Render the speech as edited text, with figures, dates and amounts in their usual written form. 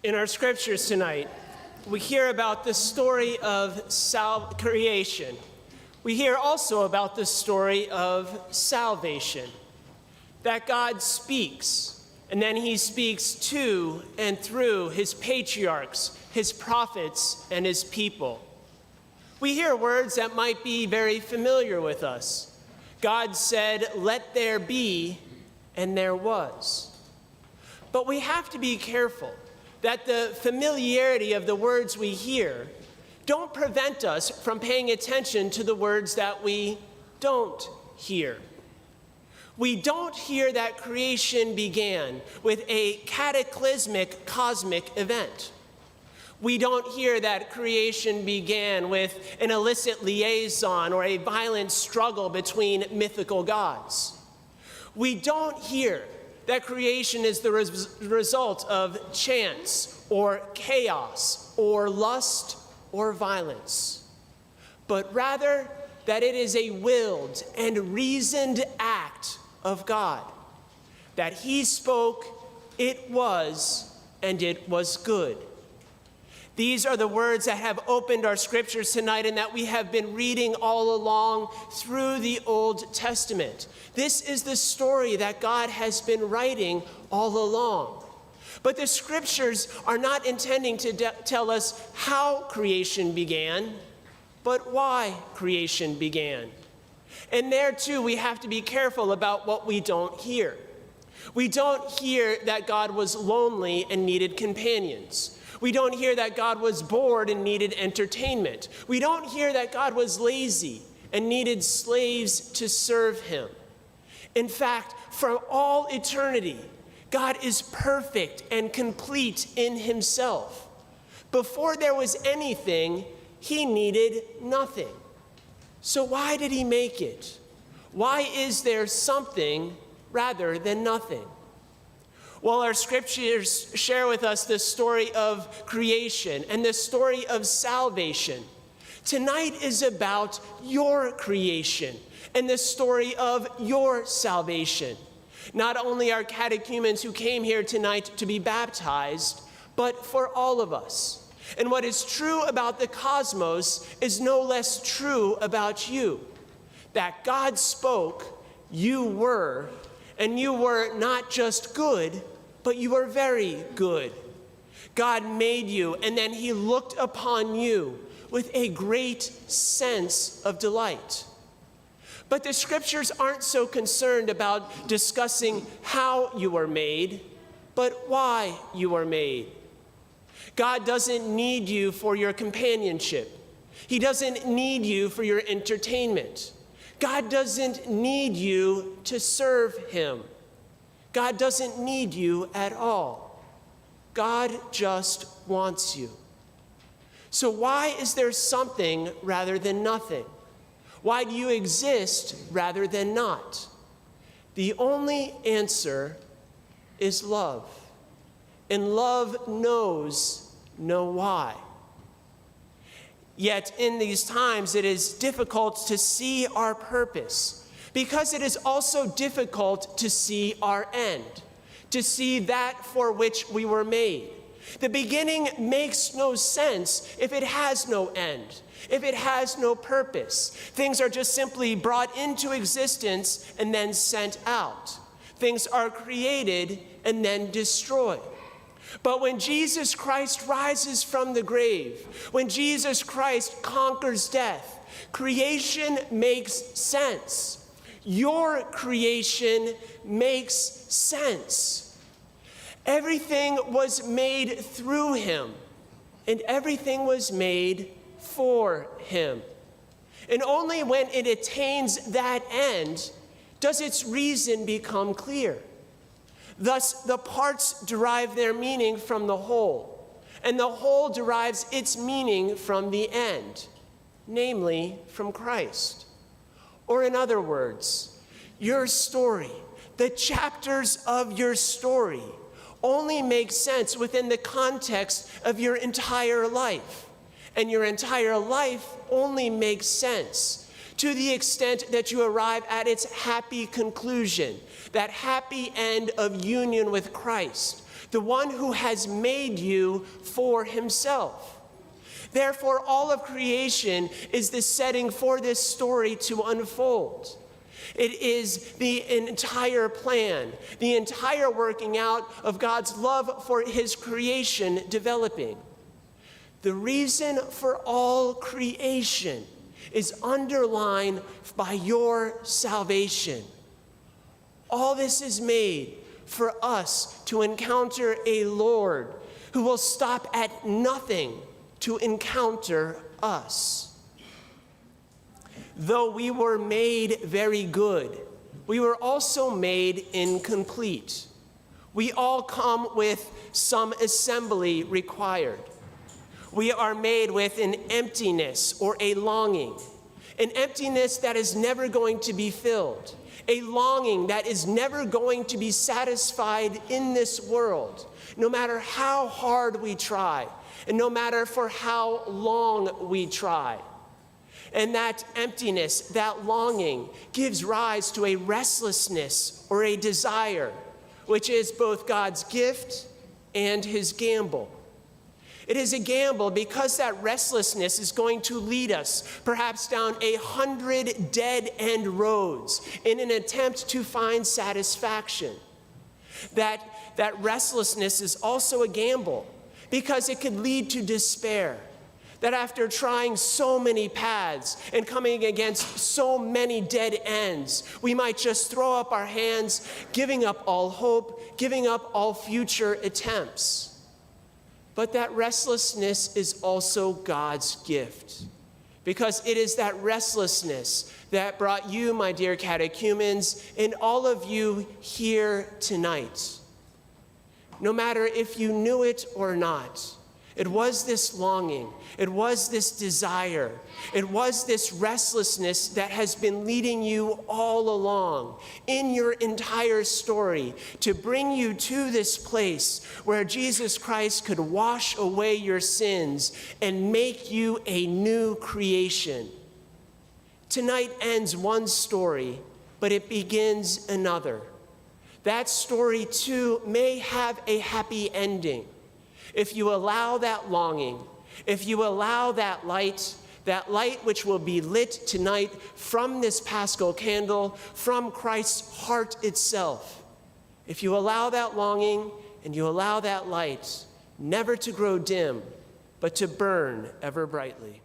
In our scriptures tonight, we hear about the story of creation. We hear also about the story of salvation, that God speaks, and then he speaks to and through his patriarchs, his prophets, and his people. We hear words that might be very familiar with us. God said, "Let there be," and there was. But we have to be careful that the familiarity of the words we hear don't prevent us from paying attention to the words that we don't hear. We don't hear that creation began with a cataclysmic cosmic event. We don't hear that creation began with an illicit liaison or a violent struggle between mythical gods. We don't hear that creation is the result of chance or chaos or lust or violence, but rather that it is a willed and reasoned act of God, that he spoke, it was, and it was good. These are the words that have opened our scriptures tonight and that we have been reading all along through the Old Testament. This is the story that God has been writing all along. But the scriptures are not intending to tell us how creation began, but why creation began. And there too, we have to be careful about what we don't hear. We don't hear that God was lonely and needed companions. We don't hear that God was bored and needed entertainment. We don't hear that God was lazy and needed slaves to serve him. In fact, from all eternity, God is perfect and complete in himself. Before there was anything, he needed nothing. So why did he make it? Why is there something rather than nothing? Well, our scriptures share with us the story of creation and the story of salvation. Tonight is about your creation and the story of your salvation. Not only our catechumens who came here tonight to be baptized, but for all of us. And what is true about the cosmos is no less true about you. That God spoke, you were, and you were not just good, but you were very good. God made you, and then he looked upon you with a great sense of delight. But the scriptures aren't so concerned about discussing how you were made, but why you were made. God doesn't need you for your companionship. He doesn't need you for your entertainment. God doesn't need you to serve him. God doesn't need you at all. God just wants you. So why is there something rather than nothing? Why do you exist rather than not? The only answer is love. And love knows no why. Yet in these times, it is difficult to see our purpose, because it is also difficult to see our end, to see that for which we were made. The beginning makes no sense if it has no end, if it has no purpose. Things are just simply brought into existence and then sent out. Things are created and then destroyed. But when Jesus Christ rises from the grave, when Jesus Christ conquers death, creation makes sense. Your creation makes sense. Everything was made through him, and everything was made for him. And only when it attains that end does its reason become clear. Thus, the parts derive their meaning from the whole, and the whole derives its meaning from the end, namely from Christ. Or in other words, your story, the chapters of your story, only make sense within the context of your entire life. And your entire life only makes sense to the extent that you arrive at its happy conclusion, that happy end of union with Christ, the one who has made you for himself. Therefore, all of creation is the setting for this story to unfold. It is the entire plan, the entire working out of God's love for his creation developing. The reason for all creation is underlined by your salvation. All this is made for us to encounter a Lord who will stop at nothing to encounter us. Though we were made very good, we were also made incomplete. We all come with some assembly required. We are made with an emptiness or a longing, an emptiness that is never going to be filled, a longing that is never going to be satisfied in this world, no matter how hard we try, and no matter for how long we try. And that emptiness, that longing, gives rise to a restlessness or a desire, which is both God's gift and his gamble. It is a gamble because that restlessness is going to lead us perhaps down 100 dead-end roads in an attempt to find satisfaction. That restlessness is also a gamble because it could lead to despair. That after trying so many paths and coming against so many dead ends, we might just throw up our hands, giving up all hope, giving up all future attempts. But that restlessness is also God's gift, because it is that restlessness that brought you, my dear catechumens, and all of you here tonight. No matter if you knew it or not, it was this longing, it was this desire, it was this restlessness that has been leading you all along in your entire story to bring you to this place where Jesus Christ could wash away your sins and make you a new creation. Tonight ends one story, but it begins another. That story too may have a happy ending. If you allow that longing, if you allow that light which will be lit tonight from this Paschal candle, from Christ's heart itself, if you allow that longing and you allow that light never to grow dim, but to burn ever brightly.